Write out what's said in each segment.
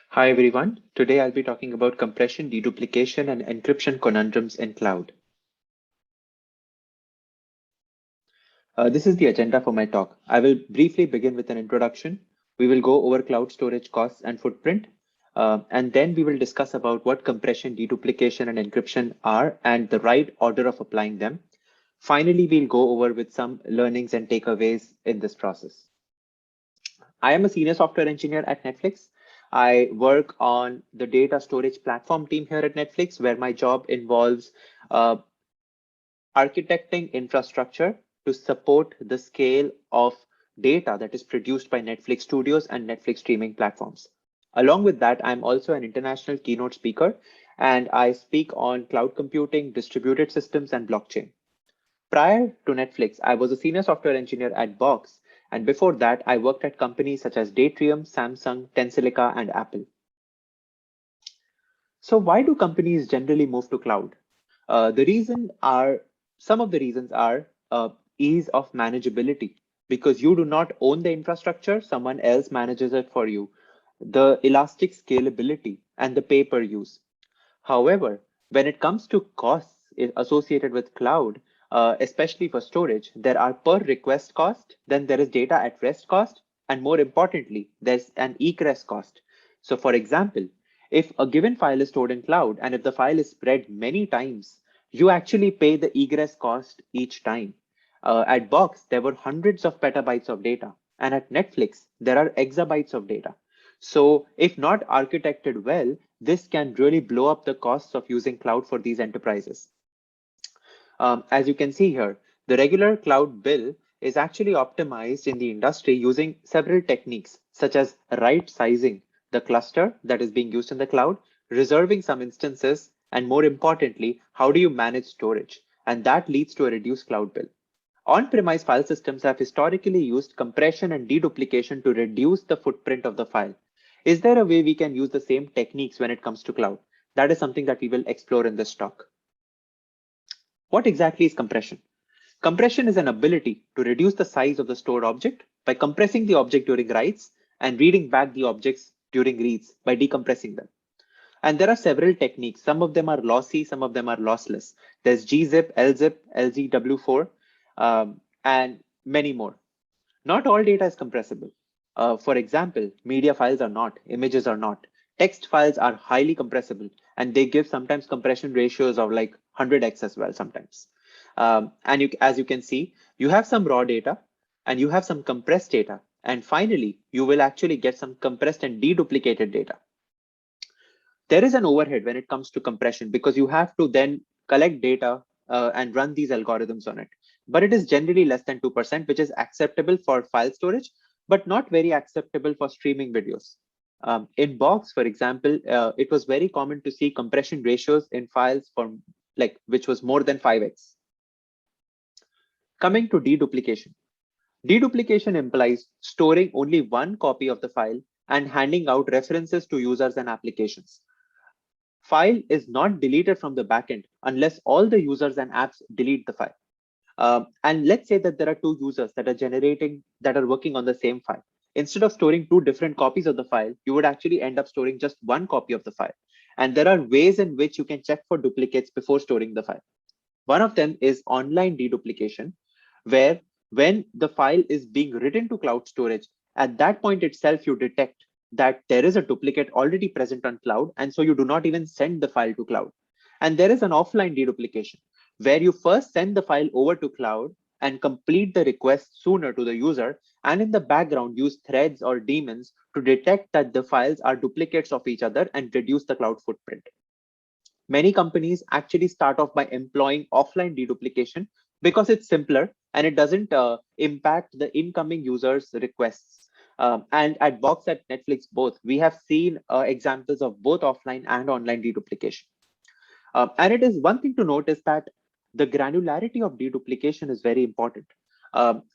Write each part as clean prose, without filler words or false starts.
Hi everyone. Today I'll be talking about compression, deduplication, and encryption conundrums in cloud. This is the agenda for my talk. I will briefly begin with an introduction. We will go over cloud storage costs and footprint, and then we will discuss about what compression, deduplication, and encryption are and the right order of applying them. Finally, we'll go over with some learnings and takeaways in this process. I am a senior software engineer at Netflix. I work on the data storage platform team here at Netflix, where my job involves uh, architecting infrastructure to support the scale of data that is produced by Netflix studios and Netflix streaming platforms. Along with that, I'm also an international keynote speaker, and I speak on cloud computing, distributed systems, and blockchain. Prior to Netflix, I was a senior software engineer at Box, and before that, I worked at companies such as Datrium, Samsung, Tensilica, and Apple. So why do companies generally move to cloud? The reason are Some of the reasons are ease of manageability, because you do not own the infrastructure, someone else manages it for you. The elastic scalability and the pay per use. However, when it comes to costs associated with cloud, especially for storage, there are per request cost, then there is data at rest cost, and more importantly, there's an egress cost. So for example, if a given file is stored in cloud and if the file is spread many times, you actually pay the egress cost each time. At Box, there were hundreds of petabytes of data, and at Netflix, there are exabytes of data. So if not architected well, this can really blow up the costs of using cloud for these enterprises. As you can see here, the regular cloud bill is actually optimized in the industry using several techniques, such as right sizing the cluster that is being used in the cloud, reserving some instances, and more importantly, how do you manage storage? And that leads to a reduced cloud bill. On-premise file systems have historically used compression and deduplication to reduce the footprint of the file. Is there a way we can use the same techniques when it comes to cloud? That is something that we will explore in this talk. What exactly is compression? Compression is an ability to reduce the size of the stored object by compressing the object during writes and reading back the objects during reads by decompressing them. And there are several techniques. Some of them are lossy, some of them are lossless. There's gzip, lzip, lzw4, and many more. Not all data is compressible. For example, media files are not, images are not. Text files are highly compressible, and they give sometimes compression ratios of like 100x as well sometimes. As you can see, you have some raw data and you have some compressed data. And finally, you will actually get some compressed and deduplicated data. There is an overhead when it comes to compression because you have to then collect data and run these algorithms on it. But it is generally less than 2%, which is acceptable for file storage, but not very acceptable for streaming videos. In Box, for example, it was very common to see compression ratios in files from which was more than 5x. Coming to deduplication. Deduplication implies storing only one copy of the file and handing out references to users and applications. File is not deleted from the backend unless all the users and apps delete the file. And let's say that there are two users that are working on the same file. Instead of storing two different copies of the file, you would actually end up storing just one copy of the file. And there are ways in which you can check for duplicates before storing the file. One of them is online deduplication, where when the file is being written to cloud storage, at that point itself, you detect that there is a duplicate already present on cloud. And so you do not even send the file to cloud. And there is an offline deduplication where you first send the file over to cloud and complete the request sooner to the user. And in the background, use threads or daemons to detect that the files are duplicates of each other and reduce the cloud footprint. Many companies actually start off by employing offline deduplication because it's simpler and it doesn't impact the incoming users' requests. And at Box at Netflix, both, we have seen examples of both offline and online deduplication. And it is one thing to note is that the granularity of deduplication is very important.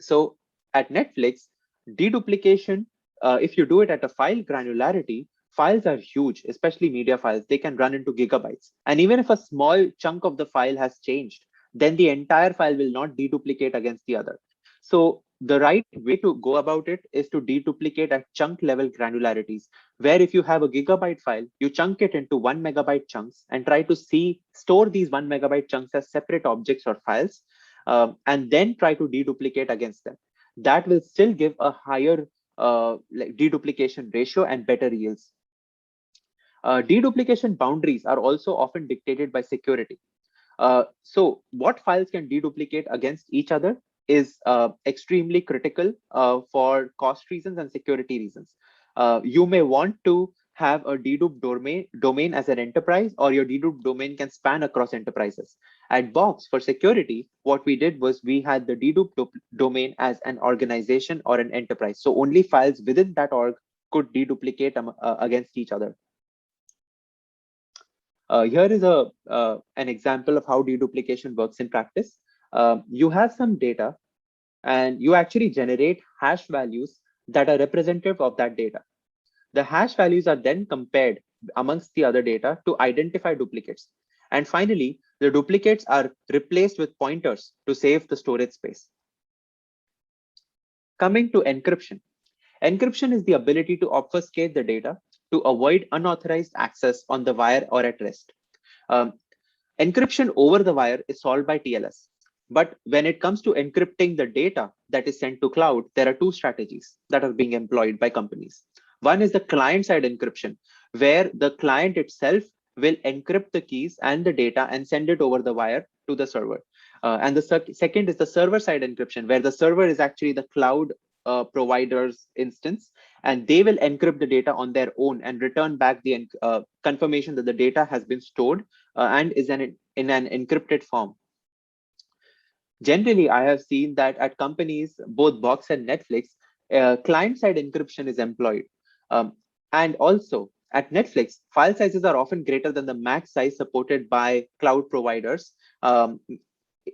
So at Netflix, deduplication, if you do it at a file granularity, files are huge, especially media files. They can run into gigabytes. And even if a small chunk of the file has changed, then the entire file will not deduplicate against the other. So The right way to go about it is to deduplicate at chunk level granularities, where if you have a gigabyte file, you chunk it into 1 megabyte chunks and try to store these 1 megabyte chunks as separate objects or files, and then try to deduplicate against them. That will still give a higher deduplication ratio and better yields. Deduplication boundaries are also often dictated by security. So what files can deduplicate against each other is extremely critical for cost reasons and security reasons. You may want to have a dedupe domain as an enterprise, or your dedupe domain can span across enterprises. At Box, for security, what we did was we had the dedupe domain as an organization or an enterprise. So only files within that org could deduplicate against each other. Here is an example of how deduplication works in practice. You have some data and you actually generate hash values that are representative of that data. The hash values are then compared amongst the other data to identify duplicates. And finally, the duplicates are replaced with pointers to save the storage space. Coming to encryption. Encryption is the ability to obfuscate the data to avoid unauthorized access on the wire or at rest. Um, Encryption over the wire is solved by TLS. But when it comes to encrypting the data that is sent to cloud, there are two strategies that are being employed by companies. One is the client-side encryption, where the client itself will encrypt the keys and the data and send it over the wire to the server. And the second is the server-side encryption, where the server is actually the cloud provider's instance, and they will encrypt the data on their own and return back the confirmation that the data has been stored and is in an encrypted form. Generally, I have seen that at companies, both Box and Netflix, client-side encryption is employed. And also at Netflix, file sizes are often greater than the max size supported by cloud providers.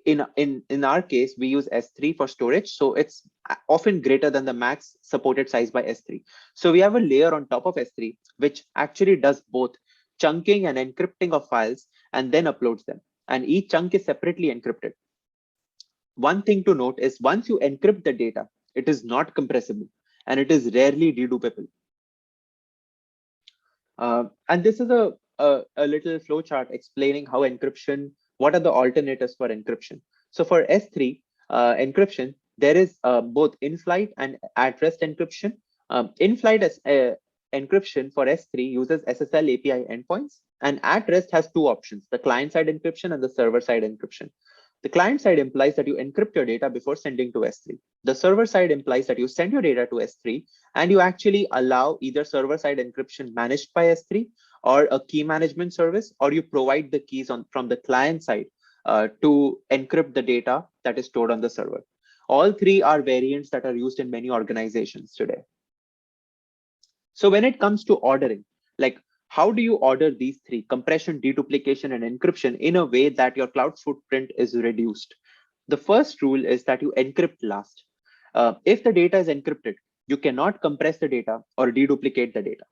In our case, we use S3 for storage, so it's often greater than the max supported size by S3. So we have a layer on top of S3, which actually does both chunking and encrypting of files and then uploads them. And each chunk is separately encrypted. One thing to note is once you encrypt the data, it is not compressible and it is rarely dedupable. And this is a little flowchart explaining how encryption, what are the alternatives for encryption. So for S3 encryption, there is both in-flight and at-rest encryption. In-flight encryption for S3 uses SSL API endpoints, and at-rest has two options, the client-side encryption and the server-side encryption. The client side implies that you encrypt your data before sending to S3. The server side implies that you send your data to S3 and you actually allow either server side encryption managed by S3 or a key management service, or you provide the keys from the client side to encrypt the data that is stored on the server. All three are variants that are used in many organizations today. So when it comes to ordering, like how do you order these three, compression, deduplication, and encryption, in a way that your cloud footprint is reduced? The first rule is that you encrypt last. If the data is encrypted, you cannot compress the data or deduplicate the data.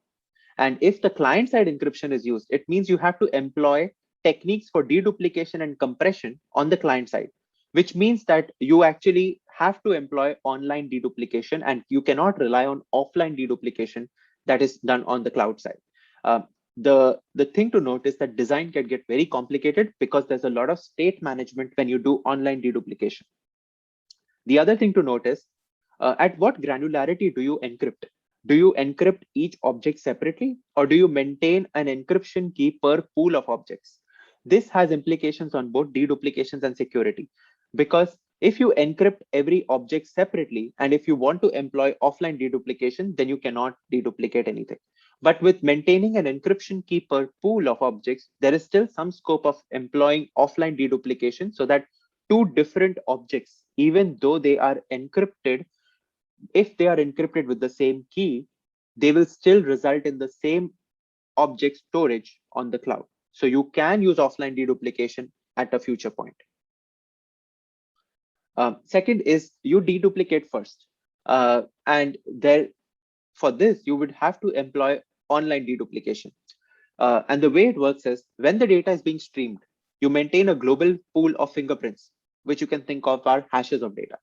And if the client-side encryption is used, it means you have to employ techniques for deduplication and compression on the client side, which means that you actually have to employ online deduplication and you cannot rely on offline deduplication that is done on the cloud side. The thing to note is that design can get very complicated because there's a lot of state management when you do online deduplication. The other thing to note is at what granularity do you encrypt? Do you encrypt each object separately, or do you maintain an encryption key per pool of objects? This has implications on both deduplications and security, because if you encrypt every object separately, and if you want to employ offline deduplication, then you cannot deduplicate anything. But with maintaining an encryption key per pool of objects, there is still some scope of employing offline deduplication so that two different objects, even though they are encrypted, if they are encrypted with the same key, they will still result in the same object storage on the cloud. So you can use offline deduplication at a future point. Second is you deduplicate first. And there, for this, you would have to employ online deduplication. And the way it works is when the data is being streamed, you maintain a global pool of fingerprints, which you can think of are hashes of data.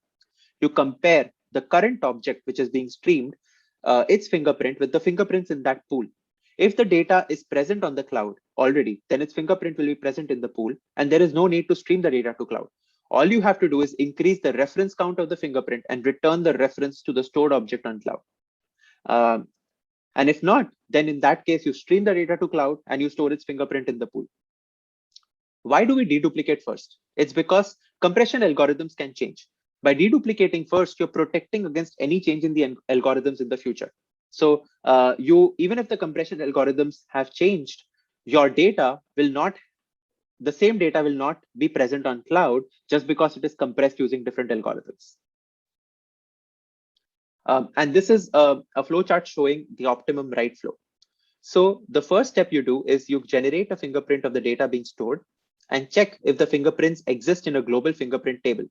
You compare the current object which is being streamed, its fingerprint with the fingerprints in that pool. If the data is present on the cloud already, then its fingerprint will be present in the pool, and there is no need to stream the data to cloud. All you have to do is increase the reference count of the fingerprint and return the reference to the stored object on cloud. And if not, then in that case, you stream the data to cloud and you store its fingerprint in the pool. Why do we deduplicate first? It's because compression algorithms can change. By deduplicating first, you're protecting against any change in the algorithms in the future. So even if the compression algorithms have changed, your data will not, the same data will not be present on cloud just because it is compressed using different algorithms. And this is a flowchart showing the optimum write flow. So the first step you do is you generate a fingerprint of the data being stored and check if the fingerprints exist in a global fingerprint table.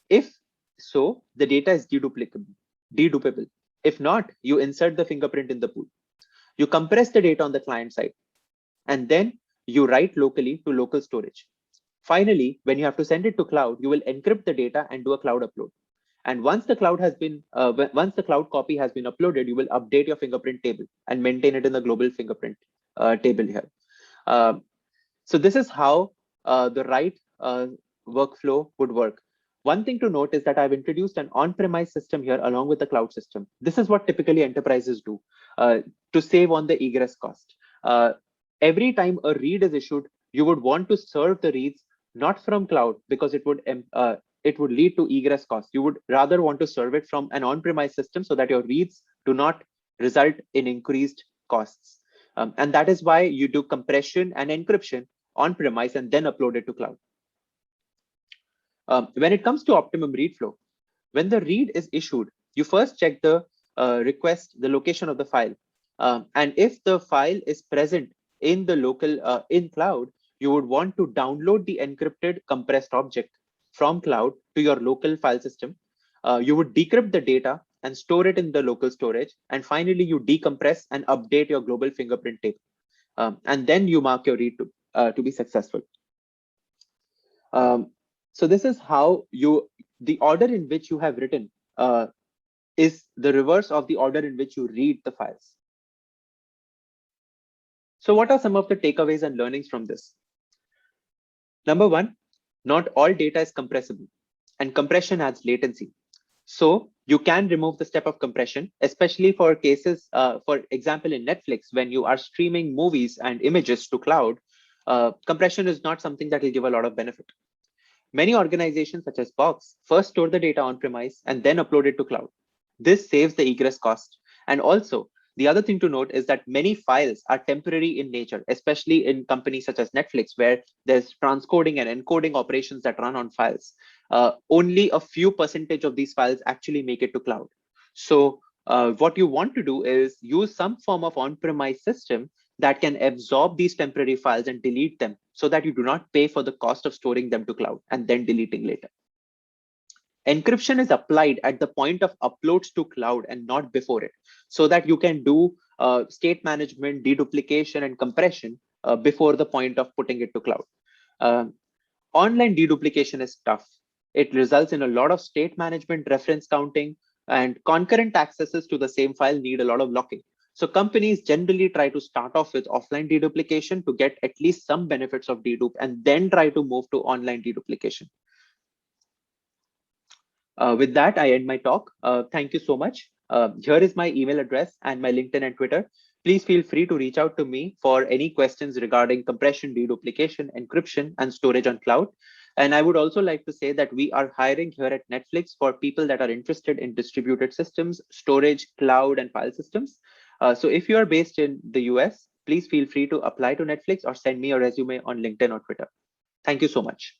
If so, the data is dedupable. If not, you insert the fingerprint in the pool. You compress the data on the client side, and then you write locally to local storage. Finally, when you have to send it to cloud, you will encrypt the data and do a cloud upload. And once the cloud copy has been uploaded, you will update your fingerprint table and maintain it in the global fingerprint table here. So this is how the write workflow would work. One thing to note is that I've introduced an on-premise system here along with the cloud system. This is what typically enterprises do to save on the egress cost. Every time a read is issued, you would want to serve the reads not from cloud because it would lead to egress cost. You would rather want to serve it from an on-premise system so that your reads do not result in increased costs. And that is why you do compression and encryption on-premise and then upload it to cloud. When it comes to optimum read flow, when the read is issued, you first check the the location of the file. And if the file is present in the local, in cloud, you would want to download the encrypted compressed object from cloud to your local file system. You would decrypt the data and store it in the local storage. And finally, you decompress and update your global fingerprint table. And then you mark your read to be successful. So this is how the order in which you have written is the reverse of the order in which you read the files. So what are some of the takeaways and learnings from this? Number one, not all data is compressible, and compression adds latency. So you can remove the step of compression, especially for cases, for example, in Netflix, when you are streaming movies and images to cloud, compression is not something that will give a lot of benefit. Many organizations such as Box first store the data on-premise and then upload it to cloud. This saves the egress cost. And also, the other thing to note is that many files are temporary in nature, especially in companies such as Netflix, where there's transcoding and encoding operations that run on files. Only a few percentage of these files actually make it to cloud. So what you want to do is use some form of on-premise system that can absorb these temporary files and delete them so that you do not pay for the cost of storing them to cloud and then deleting later. Encryption is applied at the point of uploads to cloud and not before it, so that you can do state management, deduplication, and compression before the point of putting it to cloud. Online deduplication is tough. It results in a lot of state management, reference counting, and concurrent accesses to the same file need a lot of locking. So companies generally try to start off with offline deduplication to get at least some benefits of dedupe and then try to move to online deduplication. With that, I end my talk. Thank you so much. Here is my email address and my LinkedIn and Twitter. Please feel free to reach out to me for any questions regarding compression, deduplication, encryption, and storage on cloud. And I would also like to say that we are hiring here at Netflix for people that are interested in distributed systems, storage, cloud, and file systems. So if you are based in the US, please feel free to apply to Netflix or send me a resume on LinkedIn or Twitter. Thank you so much.